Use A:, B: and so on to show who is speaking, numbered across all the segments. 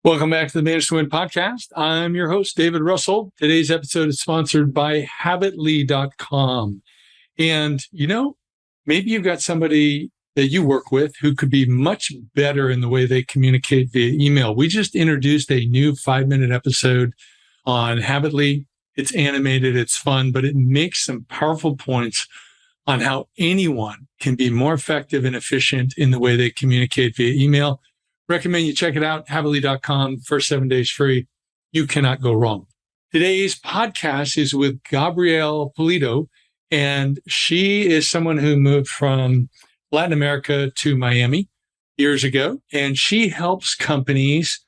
A: Welcome back to the Manage to Win podcast. I'm your host, David Russell. Today's episode is sponsored by Habitly.com. And, maybe you've got somebody that you work with who could be much better in the way they communicate via email. We just introduced a new 5-minute episode on Habitly. It's animated, it's fun, but it makes some powerful points on how anyone can be more effective and efficient in the way they communicate via email. Recommend you check it out, Habitly.com, first 7 days free. You cannot go wrong. Today's podcast is with Gabriela Pulido, and she is someone who moved from Latin America to Miami years ago, and she helps companies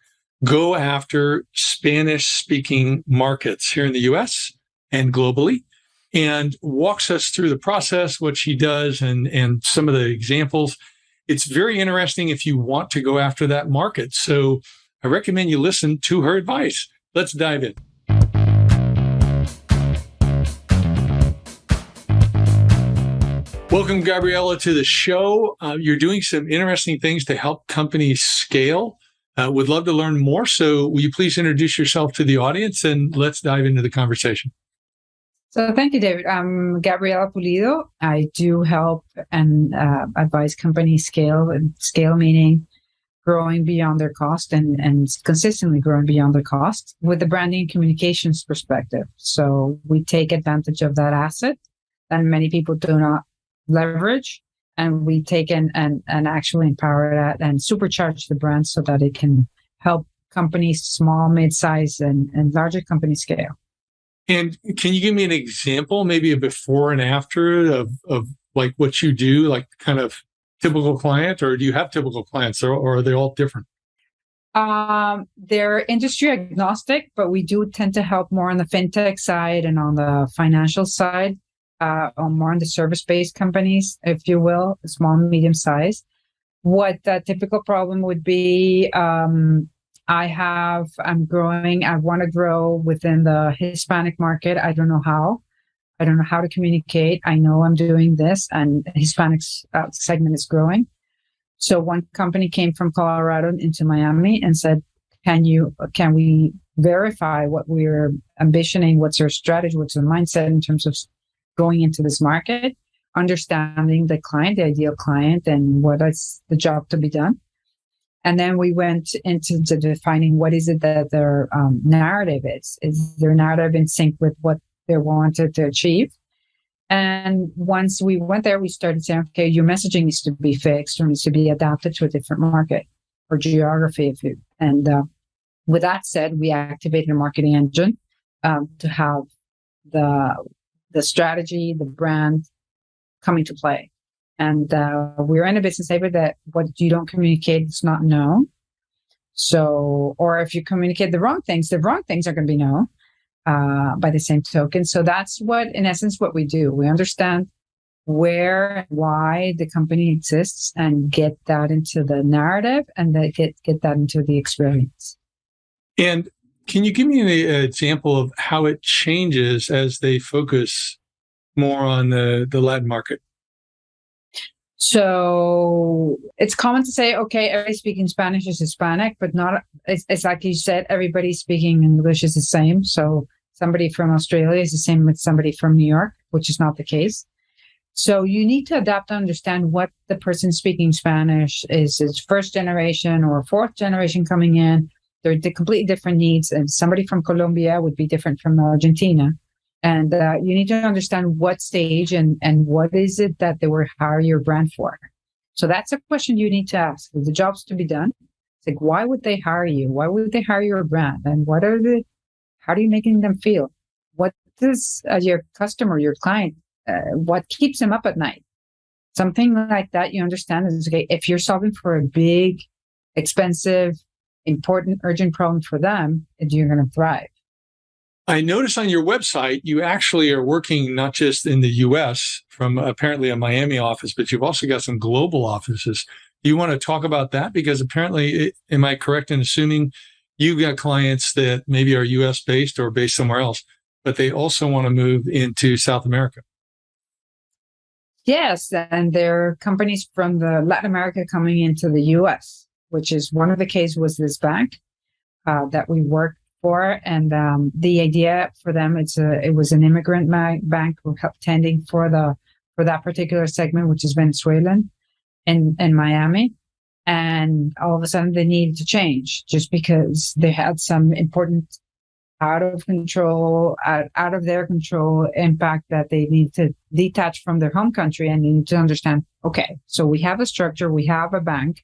A: go after Spanish-speaking markets here in the U.S. and globally, and walks us through the process, what she does, and some of the examples. It's very interesting if you want to go after that market. So I recommend you listen to her advice. Let's dive in. Welcome, Gabriela, to the show. You're doing some interesting things to help companies scale. Would love to learn more. So will you please introduce yourself to the audience and let's dive into the conversation.
B: So thank you, David. I'm Gabriela Pulido. I do help and advise companies scale, and scale meaning growing beyond their cost and consistently growing beyond their cost with the branding and communications perspective. So we take advantage of that asset that many people do not leverage, and we take and actually empower that and supercharge the brand so that it can help companies, small, mid-size, and larger companies scale.
A: And can you give me an example, maybe a before and after of like what you do, like kind of typical client, or do you have typical clients, or are they all different?
B: They're industry agnostic, but we do tend to help more on the fintech side and on the financial side, more on the service-based companies, if you will, small, medium size. What the typical problem would be, I'm growing. I want to grow within the Hispanic market. I don't know how. I don't know how to communicate. I know I'm doing this, and Hispanic segment is growing. So one company came from Colorado into Miami and said, can we verify what we're ambitioning? What's our strategy? What's our mindset in terms of going into this market, understanding the client, the ideal client, and what is the job to be done? And then we went into defining what is it that their narrative is. Is their narrative in sync with what they wanted to achieve? And once we went there, we started saying, okay, your messaging needs to be fixed or needs to be adapted to a different market or geography. With that said, we activated a marketing engine to have the strategy, the brand coming to play. And we're in a business, David, that what you don't communicate, it's not known. So, or if you communicate the wrong things are going to be known by the same token. So that's in essence, what we do. We understand where and why the company exists and get that into the narrative and then get that into the experience.
A: And can you give me an example of how it changes as they focus more on the Latin market?
B: So it's common to say, okay, everybody speaking Spanish is Hispanic, but it's like you said, everybody speaking English is the same. So somebody from Australia is the same with somebody from New York, which is not the case. So you need to adapt to understand what the person speaking Spanish is first generation or fourth generation coming in. They're completely different needs. And somebody from Colombia would be different from Argentina. And you need to understand what stage and what is it that they will hire your brand for. So that's a question you need to ask. The job's to be done. It's like, why would they hire you? Why would they hire your brand? And how are you making them feel? What does your customer, your client, what keeps them up at night? Something like that, you understand is, okay, if you're solving for a big, expensive, important, urgent problem for them, you're going to thrive.
A: I noticed on your website, you actually are working not just in the U.S. from apparently a Miami office, but you've also got some global offices. Do you want to talk about that? Because apparently, am I correct in assuming you've got clients that maybe are U.S. based or based somewhere else, but they also want to move into South America?
B: Yes, and there are companies from Latin America coming into the U.S., which is one of the cases was this bank. that we worked for. And the idea for them, it was an immigrant bank who helped tending for that particular segment, which is Venezuelan in Miami. And all of a sudden they needed to change just because they had some important out of their control impact that they need to detach from their home country and need to understand, okay, so we have a structure, we have a bank,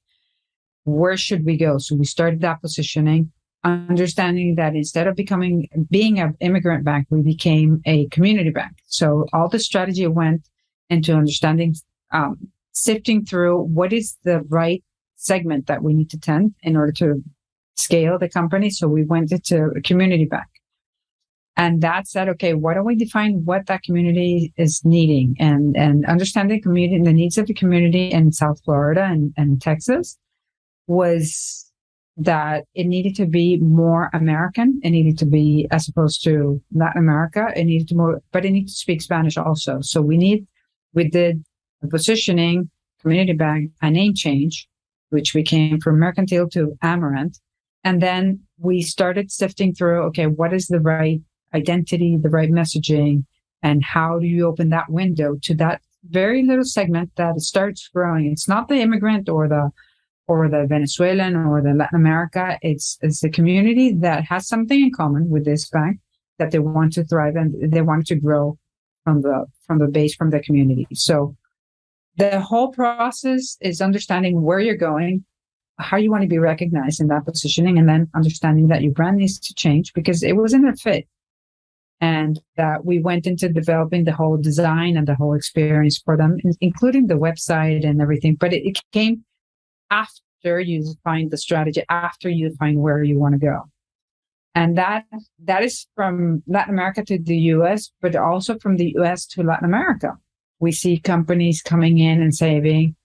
B: where should we go? So we started that positioning, understanding that instead of being an immigrant bank, we became a community bank. So all the strategy went into understanding, sifting through what is the right segment that we need to tend in order to scale the company. So we went into a community bank. And that said, okay, why don't we define what that community is needing and understanding the needs of the community in South Florida and Texas was that it needed to be more American. It needed to be, as opposed to Latin America, but it needed to speak Spanish also. So we did a positioning, community bank, a name change, which we came from Mercantil to Amerant. And then we started sifting through, okay, what is the right identity, the right messaging, and how do you open that window to that very little segment that starts growing? It's not the immigrant or the Venezuelan or the Latin America. It's the community that has something in common with this bank, that they want to thrive and they want to grow from the base, from the community. So the whole process is understanding where you're going, how you want to be recognized in that positioning, and then understanding that your brand needs to change because it wasn't a fit. And that we went into developing the whole design and the whole experience for them, including the website and everything. But it came after you define the strategy, after you define where you want to go. And that is from Latin America to the US, but also from the US to Latin America. We see companies coming in and saving.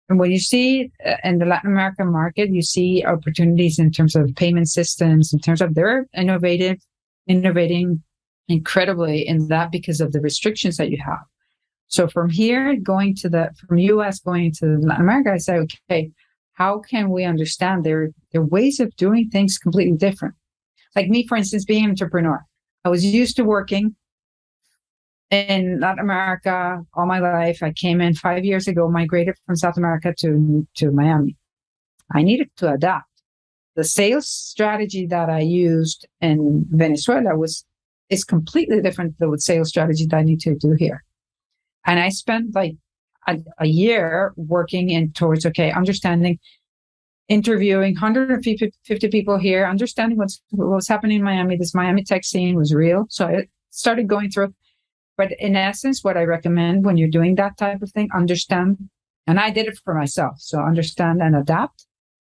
B: And when you see in the Latin American market, you see opportunities in terms of payment systems, in terms of they're innovating incredibly in that because of the restrictions that you have. So from here, from US going to Latin America, I say, okay, how can we understand their ways of doing things completely different? Like me, for instance, being an entrepreneur, I was used to working in Latin America all my life. I came in 5 years ago, migrated from South America to Miami. I needed to adapt. The sales strategy that I used in Venezuela is completely different than the sales strategy that I need to do here. And I spent like a year working towards, okay, understanding, interviewing 150 people here, understanding what was happening in Miami. This Miami tech scene was real. So I started going through. But in essence, what I recommend when you're doing that type of thing, understand, and I did it for myself. So understand and adapt.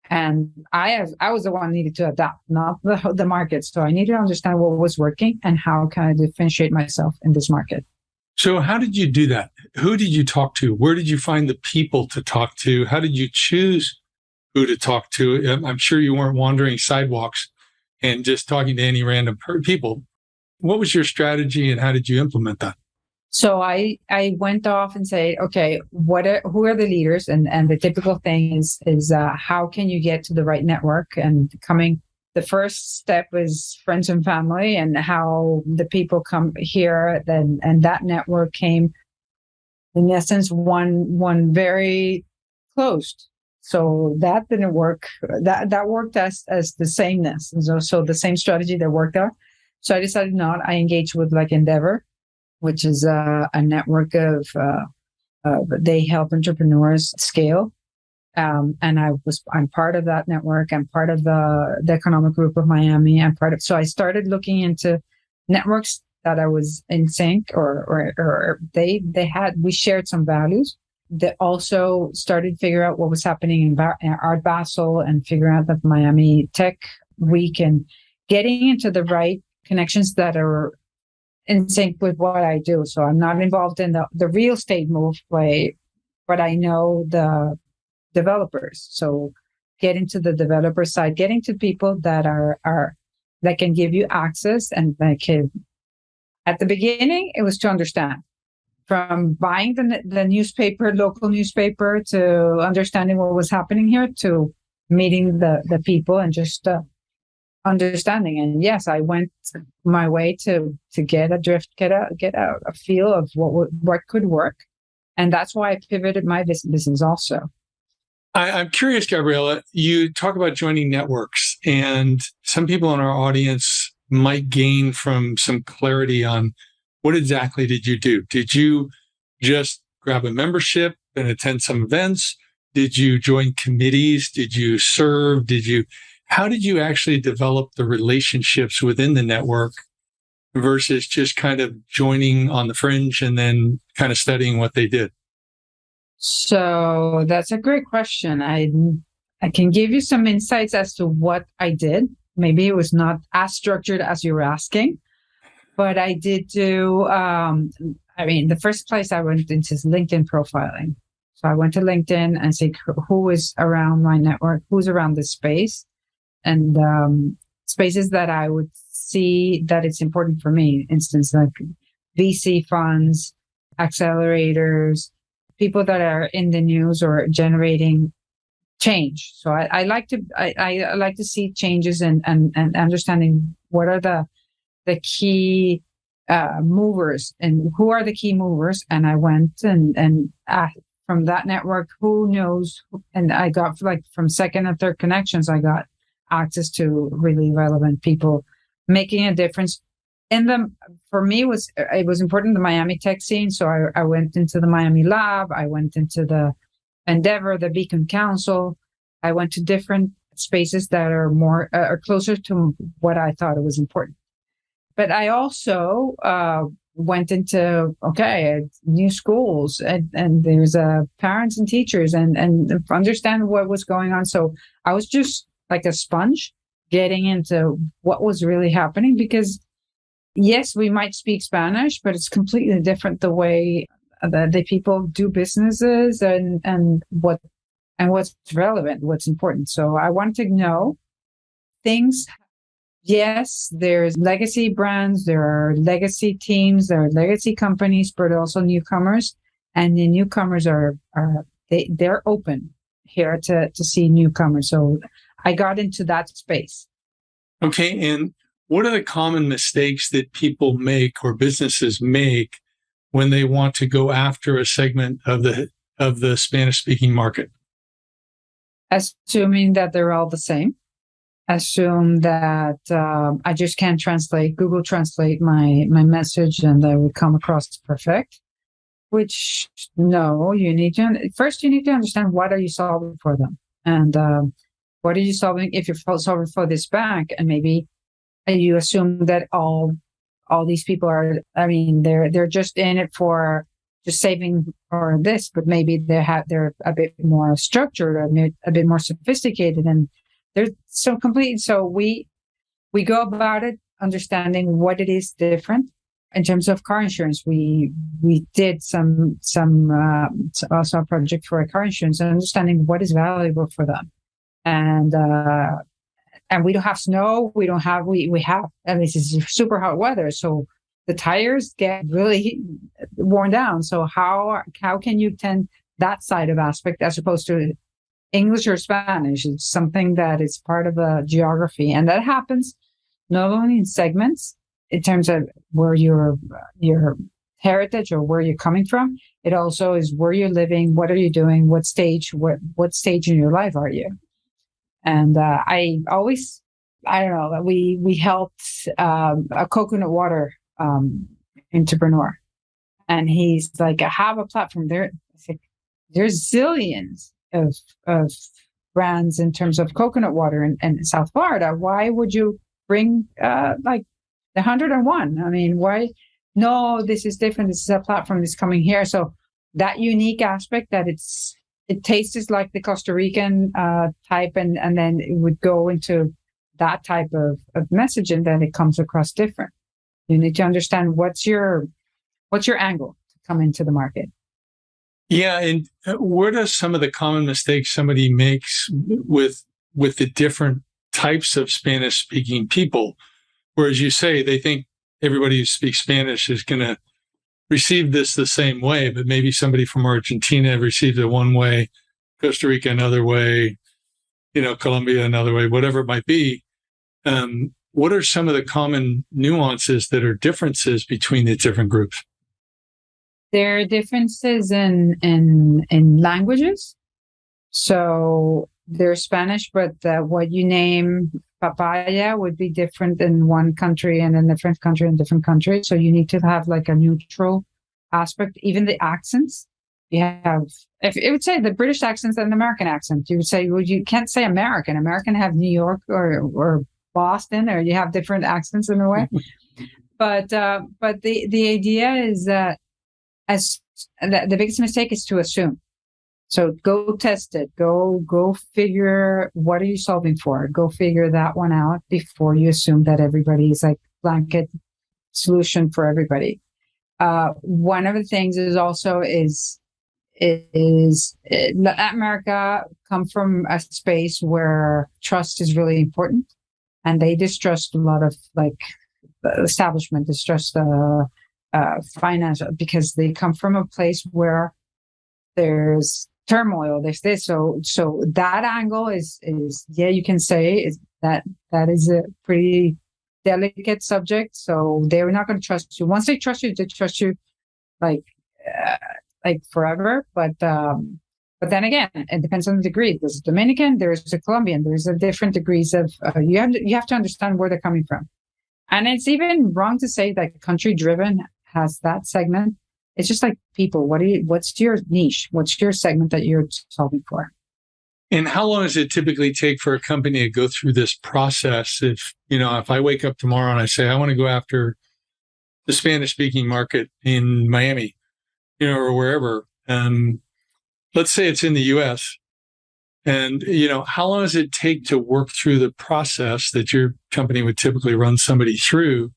B: And I was the one who needed to adapt, not the market. So I needed to understand what was working and how can I differentiate myself in this market.
A: So how did you do that? Who did you talk to? Where did you find the people to talk to? How did you choose who to talk to? I'm sure you weren't wandering sidewalks and just talking to any random people. What was your strategy and how did you implement that?
B: So I went off and said, okay, who are the leaders? And the typical thing is how can you get to the right network? And the first step is friends and family, and how the people come here. And that network came, in essence, one very closed. So that didn't work. That worked as the sameness. And so the same strategy that worked out. So I decided not. I engaged with like Endeavor, which is a network of they help entrepreneurs scale. And I'm part of that network. I'm part of the economic group of Miami. So I started looking into networks that I was in sync or we shared some values. They also started figure out what was happening in Art Basel and figure out that Miami Tech Week and getting into the right connections that are in sync with what I do. So I'm not involved in the real estate move way, but I know the developers. So getting to the developer side, getting to people that that can give you access and that can, at the beginning, it was to understand. From buying the newspaper, local newspaper, to understanding what was happening here, to meeting the people and just understanding. And yes, I went my way to get a feel of what could work. And that's why I pivoted my business also.
A: I'm curious, Gabriela, you talk about joining networks, and some people in our audience might gain from some clarity on what exactly did you do? Did you just grab a membership and attend some events? Did you join committees? Did you serve? How did you actually develop the relationships within the network versus just kind of joining on the fringe and then kind of studying what they did?
B: So that's a great question. I can give you some insights as to what I did. Maybe it was not as structured as you were asking, but I did do, the first place I went into is LinkedIn profiling. So I went to LinkedIn and see who is around my network, who's around this space, and spaces that I would see that it's important for me. Instance, like VC funds, accelerators, people that are in the news or generating change. So I like to see changes and understanding what are the key movers and who are the key movers. And I went and from that network, who knows? And I got from second and third connections, I got access to really relevant people making a difference. For me, it was important, the Miami tech scene. So I went into the Miami lab. I went into the Endeavor, the Beacon Council. I went to different spaces that are more are closer to what I thought it was important. But I also went into new schools and there's parents and teachers and understand what was going on. So I was just like a sponge getting into what was really happening, because yes, we might speak Spanish, but it's completely different the way the people do businesses and what's relevant, what's important. So I want to know things. Yes, there's legacy brands, there are legacy teams, there are legacy companies, but also newcomers. And the newcomers they're open here to see newcomers. So I got into that space.
A: Okay. And what are the common mistakes that people make or businesses make when they want to go after a segment of the Spanish-speaking market?
B: Assuming that they're all the same. Assume that I just can't Google Translate my message and that would come across perfect. Which, no, you need to understand what are you solving for them. And what are you solving if you're solving for this bank, and maybe you assume that all these people are, they're just in it for just saving or this, but maybe they're a bit more structured, a bit more sophisticated, and they're so complete. So we go about it understanding what it is different. In terms of car insurance, we did some also a project for a car insurance and understanding what is valuable for them. And we don't have snow. We have, and this is super hot weather. So the tires get really worn down. So how can you tend that side of aspect as opposed to English or Spanish? It's something that is part of the geography. And that happens not only in segments in terms of where your heritage or where you're coming from. It also is where you're living. What are you doing? What stage in your life are you? And I don't know, we helped a coconut water entrepreneur, and he's like, I have a platform there. There's zillions of brands in terms of coconut water in South Florida. Why would you bring like the 101? I mean, why? No, this is different. This is a platform that's coming here. So that unique aspect that it tastes like the Costa Rican type, and then it would go into that type of message, and then it comes across different. You need to understand what's your angle to come into the market.
A: Yeah, and what are some of the common mistakes somebody makes with the different types of Spanish-speaking people? Whereas you say they think everybody who speaks Spanish is going to receive this the same way, but maybe somebody from Argentina received it one way, Costa Rica another way, Colombia another way, whatever it might be. what are some of the common nuances that are differences between the different groups?
B: There are differences in languages. So there's Spanish, but what you name papaya would be different in one country and in a different country in different countries. So you need to have like a neutral aspect. Even the accents, you have, if it would say the British accent and the American accent, you would say, well, you can't say American. American have New York or Boston, or you have different accents in a way. But the idea is that the biggest mistake is to assume. So go test it. Go figure, what are you solving for? Go figure that one out before you assume that everybody's like blanket solution for everybody. One of the things is also Latin America come from a space where trust is really important, and they distrust a lot of like the establishment, distrust financial, because they come from a place where there's turmoil, there's this. So that angle is yeah, you can say is that is a pretty delicate subject. So they're not going to trust you. Once they trust you like forever. But then again, it depends on the degree. There's a Dominican, there's a Colombian, there's a different degrees of you have to understand where they're coming from. And it's even wrong to say that country driven has that segment. It's just like people. What's your niche? What's your segment that you're solving for?
A: And how long does it typically take for a company to go through this process? If I wake up tomorrow and I say, I want to go after the Spanish speaking market in Miami, or wherever, let's say it's in the US. And, how long does it take to work through the process that your company would typically run somebody through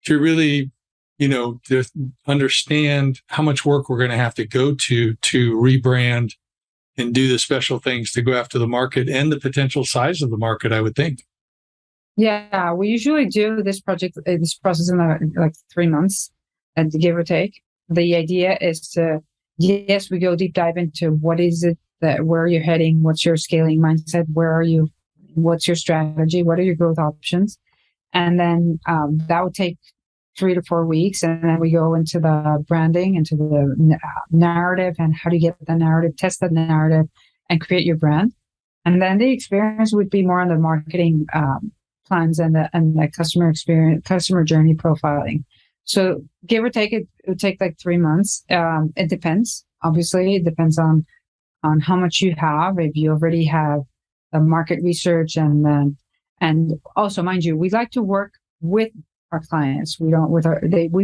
A: to really, to understand how much work we're going to have to go to rebrand and do the special things to go after the market and the potential size of the market, I would think.
B: Yeah, we usually do this process in like 3 months, and give or take. The idea is to, yes, we go deep dive into what is it where you're heading, what's your scaling mindset, where are you, what's your strategy, what are your growth options, and then that would take 3 to 4 weeks, and then we go into the branding, into the narrative, and how do you get the narrative, test the narrative, and create your brand. And then the experience would be more on the marketing plans and the customer experience, customer journey profiling. So give or take, it would take like 3 months. It depends. Obviously, it depends on how much you have. If you already have the market research, and also, mind you, we like to work with our clients. We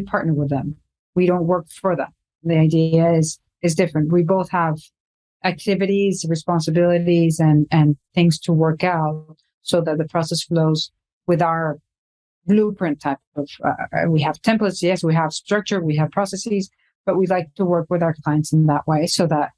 B: partner with them. We don't work for them. The idea is different. We both have activities, responsibilities, and things to work out so that the process flows with our blueprint type of, we have templates, yes, we have structure, we have processes, but we like to work with our clients in that way so that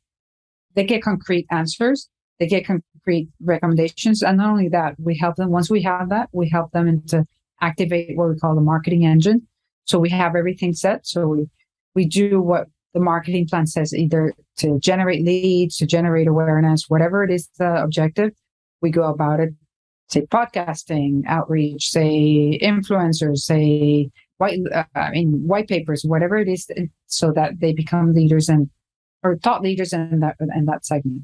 B: they get concrete answers, they get concrete recommendations. And not only that, we help them, once we have that, we help them to activate what we call the marketing engine. So we have everything set. So we do what the marketing plan says, either to generate leads, to generate awareness, whatever it is the objective, we go about it. Say podcasting, outreach, say influencers, say white papers, whatever it is, so that they become leaders or thought leaders in that segment.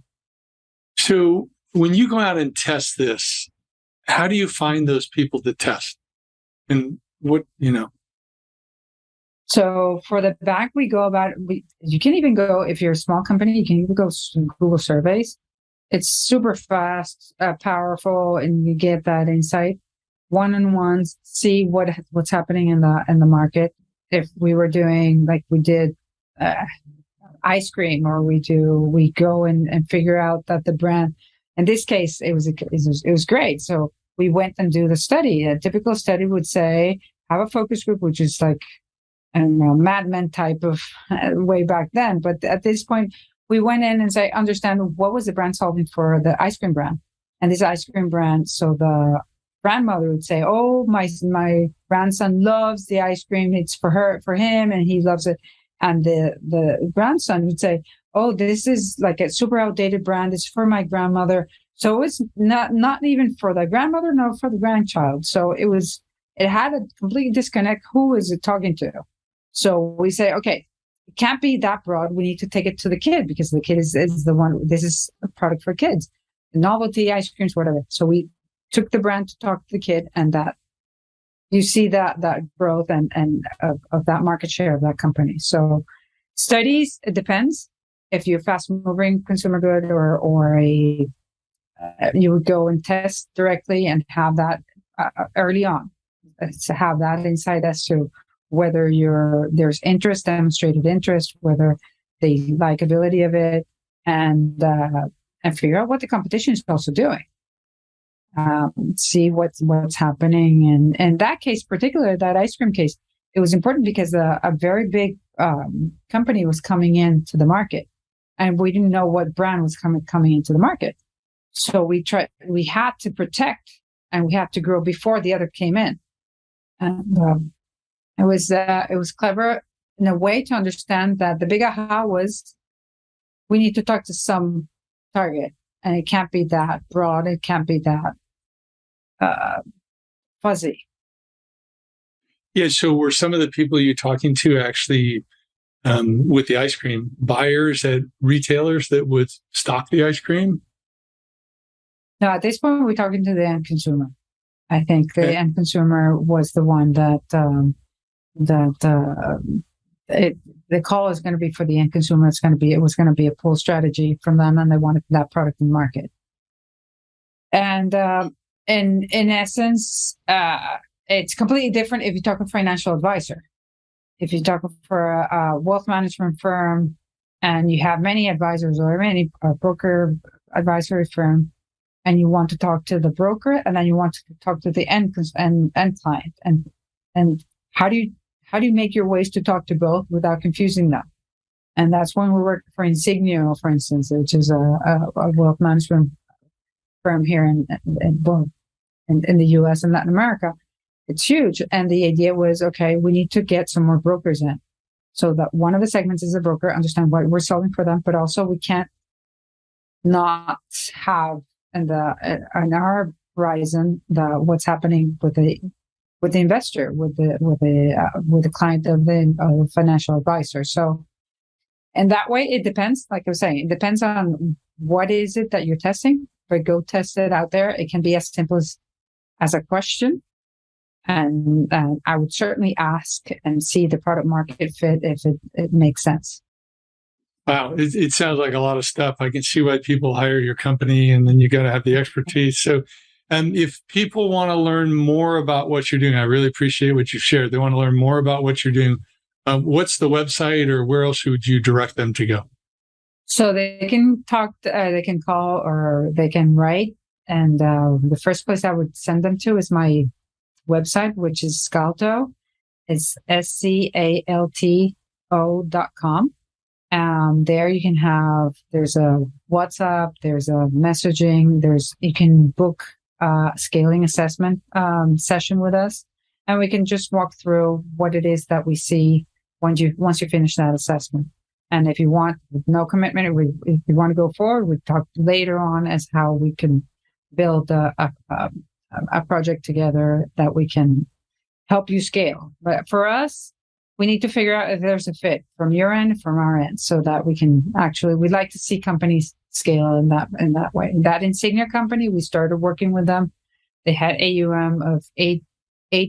A: So when you go out and test this, how do you find those people to test? And what,
B: So for the back, we go about, you can even go, if you're a small company, you can even go Google surveys. It's super fast, powerful, and you get that insight. One-on-ones, see what's happening in the market. If we were doing like we did ice cream, or we go and figure out that the brand. In this case, it was great. So we went and do the study. A typical study would say have a focus group, which is like, I don't know, Mad Men type of way back then. But at this point, we went in and understand what was the brand solving for the ice cream brand. And this ice cream brand, so the grandmother would say, oh, my grandson loves the ice cream. It's for him, and he loves it. And the grandson would say, oh, this is like a super outdated brand. It's for my grandmother. So it's not even for the grandmother, nor for the grandchild. So it had a complete disconnect. Who is it talking to? So we say, okay, it can't be that broad. We need to take it to the kid because the kid is the one. This is a product for kids, novelty ice creams, whatever. So we took the brand to talk to the kid, and that you see that growth and of that market share of that company. So studies, it depends. If you're fast moving consumer good or a you would go and test directly and have that early on to have that insight as to whether there's interest, demonstrated interest, whether they likability of it, and figure out what the competition is also doing. See what's happening. And in that case, particularly that ice cream case, it was important because a very big company was coming into the market, and we didn't know what brand was coming into the market. So we had to protect, and we had to grow before the other came in. And it was clever in a way to understand that the big aha was we need to talk to some target, and it can't be that broad. It can't be that fuzzy.
A: Yeah. So were some of the people you're talking to actually with the ice cream buyers at retailers that would stock the ice cream?
B: No, at this point, we're talking to the end consumer. I think the end consumer was the one that the call is going to be for the end consumer. It was going to be a pull strategy from them, and they wanted that product in the market. And in essence, it's completely different if you talk a financial advisor. If you talk for a wealth management firm, and you have many advisors or any broker advisory firm, and you want to talk to the broker, and then you want to talk to the end client, and how do you make your ways to talk to both without confusing them? And that's when we work for Insigneo, for instance, which is a wealth management firm here in the U.S. and Latin America. It's huge, and the idea was, okay, we need to get some more brokers in, so that one of the segments is a broker, understand what we're selling for them, but also we can't not have in our horizon what's happening with the investor, with the client of the financial advisor. So, and that way it depends. Like I was saying, it depends on what is it that you're testing. But go test it out there. It can be as simple as a question, and I would certainly ask and see the product market fit if it makes sense.
A: Wow. It sounds like a lot of stuff. I can see why people hire your company, and then you got to have the expertise. So if people want to learn more about what you're doing, I really appreciate what you shared. They want to learn more about what you're doing. What's the website, or where else would you direct them to go?
B: So they can talk, they can call, or they can write. And the first place I would send them to is my website, which is Scalto. It's scalto.com. There you can there's a WhatsApp, there's a messaging, you can book a scaling assessment session with us, and we can just walk through what it is that we see once you finish that assessment. And if you want no commitment, if you want to go forward, we talk later on as how we can build a project together that we can help you scale. But for us, we need to figure out if there's a fit from your end, from our end, so that we can we'd like to see companies scale in that way. That Insigneo company, we started working with them. They had AUM of $8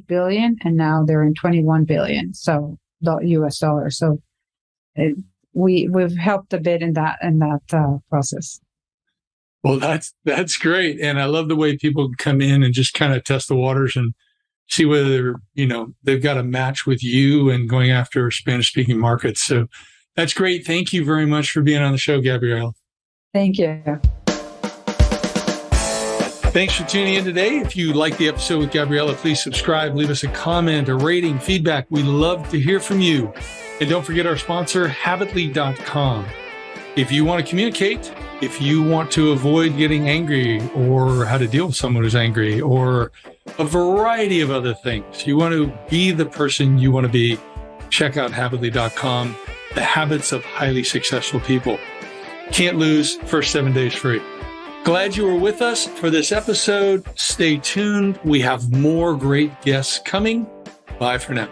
B: billion, and now they're in 21 billion. So US dollars. So we've helped a bit in that process.
A: Well, that's great. And I love the way people come in and just kind of test the waters and see whether, they've got a match with you and going after Spanish-speaking markets. So that's great. Thank you very much for being on the show, Gabriela.
B: Thank you.
A: Thanks for tuning in today. If you like the episode with Gabriela, please subscribe, leave us a comment, a rating, feedback. We love to hear from you. And don't forget our sponsor, Habitly.com. If you want to communicate, if you want to avoid getting angry, or how to deal with someone who's angry, or a variety of other things, you want to be the person you want to be, check out Habitly.com, the habits of highly successful people. Can't lose, first 7 days free. Glad you were with us for this episode. Stay tuned. We have more great guests coming. Bye for now.